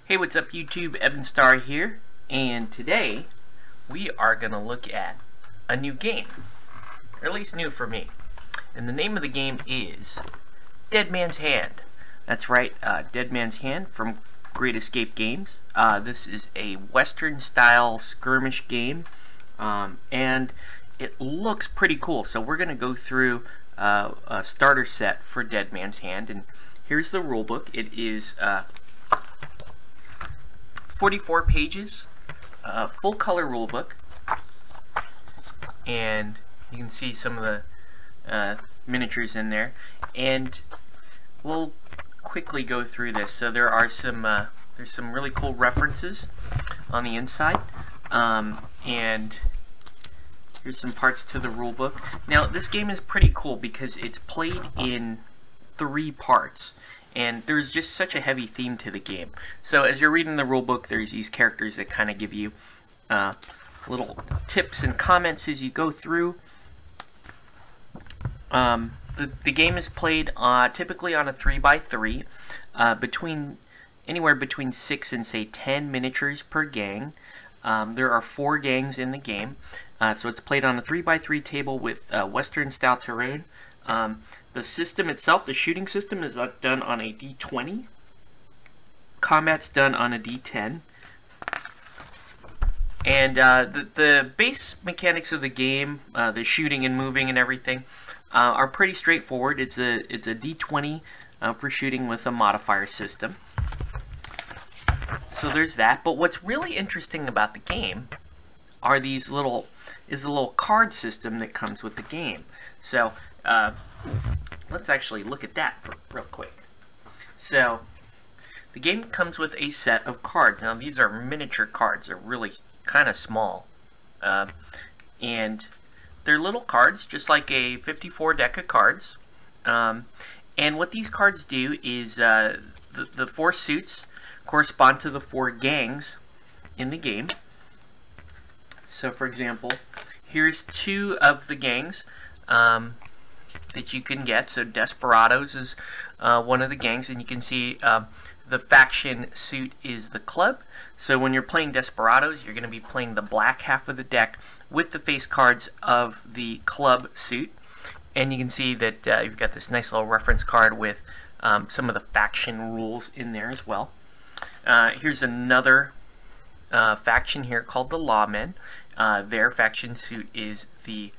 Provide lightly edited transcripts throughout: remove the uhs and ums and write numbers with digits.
Hey, what's up YouTube? Evan Star here, and today we are going to look at a new game, or at least new for me. And the name of the game is Dead Man's Hand. That's right, Dead Man's Hand from Great Escape Games. This is a Western style skirmish game, and it looks pretty cool. So we're going to go through a starter set for Dead Man's Hand, and here's the rulebook. It is 44 pages, full color rulebook, and you can see some of the miniatures in there, and we'll quickly go through this. So there are there's some really cool references on the inside, and here's some parts to the rulebook. Now this game is pretty cool because it's played in 3 parts. And there's just such a heavy theme to the game. So as you're reading the rulebook, there's these characters that kind of give you little tips and comments as you go through. The game is played typically on a 3x3, anywhere between 6 and say 10 miniatures per gang. There are 4 gangs in the game, so it's played on a 3x3 table with Western style terrain. The system itself, the shooting system, is done on a D20. Combat's done on a D10. And the base mechanics of the game, the shooting and moving and everything, are pretty straightforward. It's a D20 for shooting with a modifier system. So there's that. But what's really interesting about the game are is a little card system that comes with the game. So let's actually look at that real quick. So the game comes with a set of cards. Now these are miniature cards. They're really kind of small, and they're little cards, just like a 54 deck of cards. And what these cards do is the 4 suits correspond to the 4 gangs in the game. So for example, here's 2 of the gangs that you can get. So Desperados is one of the gangs, and you can see the faction suit is the club. So when you're playing Desperados, you're going to be playing the black half of the deck with the face cards of the club suit, and you can see that you've got this nice little reference card with some of the faction rules in there as well. Here's another faction here called the Lawmen. Their faction suit is the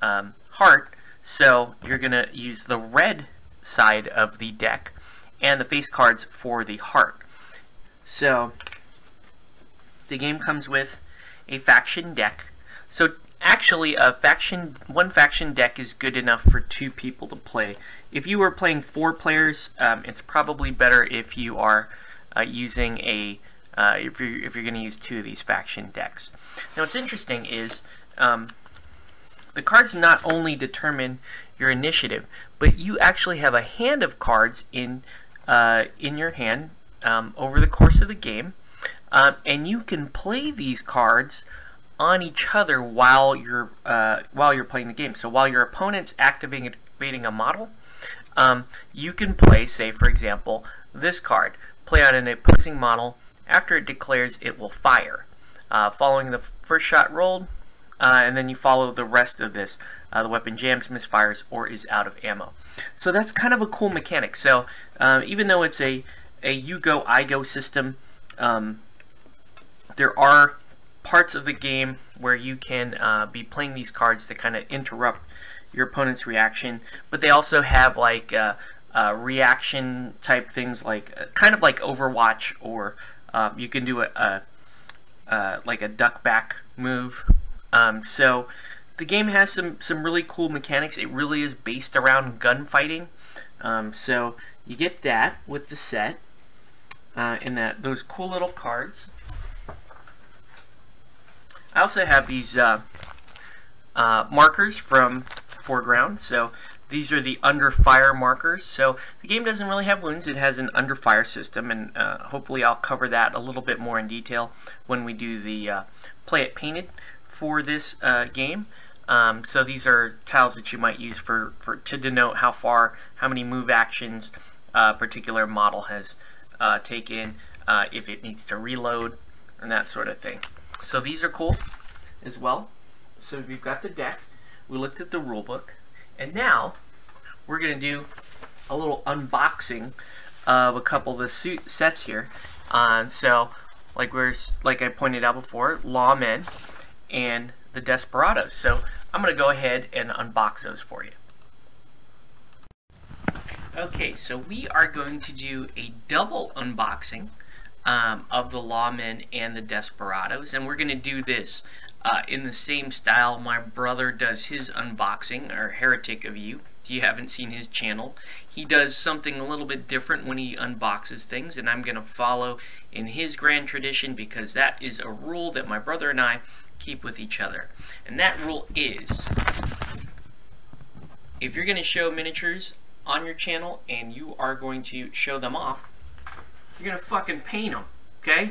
heart. So you're going to use the red side of the deck and the face cards for the heart. So the game comes with a faction deck. So actually one faction deck is good enough for 2 people to play. If you were playing 4 players, it's probably better if you are using if you're going to use 2 of these faction decks. Now what's interesting is the cards not only determine your initiative, but you actually have a hand of cards in your hand over the course of the game, and you can play these cards on each other while you're playing the game. So while your opponent's activating a model, you can play, say for example, this card. Play on an opposing model. After it declares, it will fire. Following the first shot rolled, and then you follow the rest of this. The weapon jams, misfires, or is out of ammo. So that's kind of a cool mechanic. So even though it's a you go, I go system, there are parts of the game where you can be playing these cards to kind of interrupt your opponent's reaction. But they also have like reaction type things, like kind of like Overwatch, or you can do like a duck back move. So the game has some really cool mechanics. It really is based around gunfighting. So you get that with the set, and those cool little cards. I also have these markers from Foreground. So these are the under fire markers. So the game doesn't really have wounds. It has an under fire system, and hopefully I'll cover that a little bit more in detail when we do the Play It Painted for this game. So these are tiles that you might use to denote how many move actions a particular model has taken. if it needs to reload and that sort of thing. So these are cool as well. So we've got the deck, we looked at the rule book, and now we're going to do a little unboxing of a couple of the sets here. So like I pointed out before, Lawmen and the Desperados. So I'm going to go ahead and unbox those for you. Okay, so we are going to do a double unboxing of the Lawmen and the Desperados, and we're going to do this in the same style my brother does his unboxing, or hereticofyew. If you haven't seen his channel, he does something a little bit different when he unboxes things, and I'm going to follow in his grand tradition because that is a rule that my brother and I keep with each other. And that rule is, if you're going to show miniatures on your channel and you are going to show them off, you're going to fucking paint them, okay?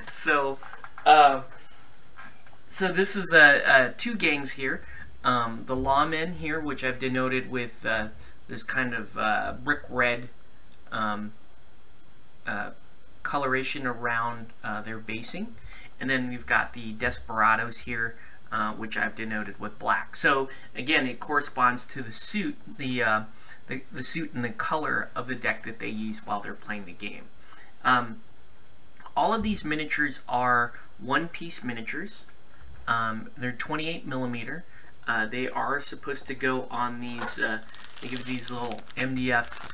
So this is two gangs here. The Lawmen here, which I've denoted with this kind of brick red coloration around their basing. And then we've got the Desperados here, which I've denoted with black. So again, it corresponds to the suit, the suit and the color of the deck that they use while they're playing the game. All of these miniatures are one-piece miniatures. They're 28 millimeter. They are supposed to go on these, they give these little MDF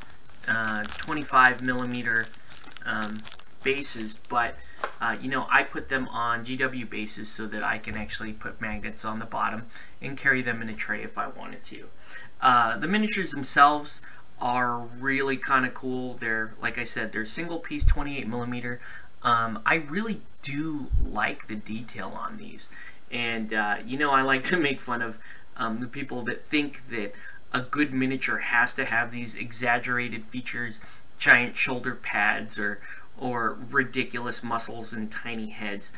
25 millimeter bases, but you know, I put them on GW bases so that I can actually put magnets on the bottom and carry them in a tray if I wanted to. The miniatures themselves are really kind of cool. They're, like I said, they're single piece 28 millimeter. I really do like the detail on these. And, you know, I like to make fun of the people that think that a good miniature has to have these exaggerated features, giant shoulder pads, or ridiculous muscles and tiny heads.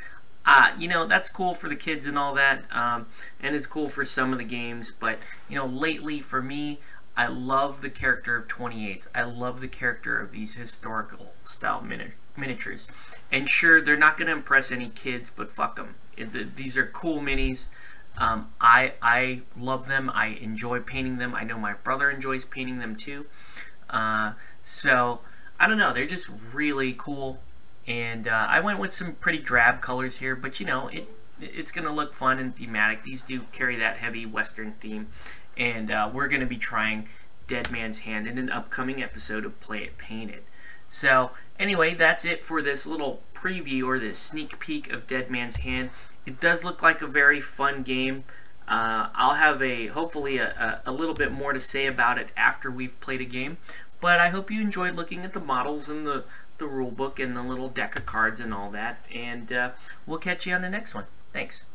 You know, that's cool for the kids and all that, and it's cool for some of the games, but, you know, lately, for me, I love the character of 28s. I love the character of these historical style miniatures. And sure, they're not going to impress any kids, but fuck them. These are cool minis. I love them. I enjoy painting them. I know my brother enjoys painting them too. So, I don't know. They're just really cool. And I went with some pretty drab colors here, but you know, it's going to look fun and thematic. These do carry that heavy Western theme. And we're going to be trying Dead Man's Hand in an upcoming episode of Play It Painted. So, anyway, that's it for this little preview or this sneak peek of Dead Man's Hand. It does look like a very fun game. I'll have hopefully a little bit more to say about it after we've played a game. But I hope you enjoyed looking at the models and the rule book and the little deck of cards and all that. And we'll catch you on the next one. Thanks.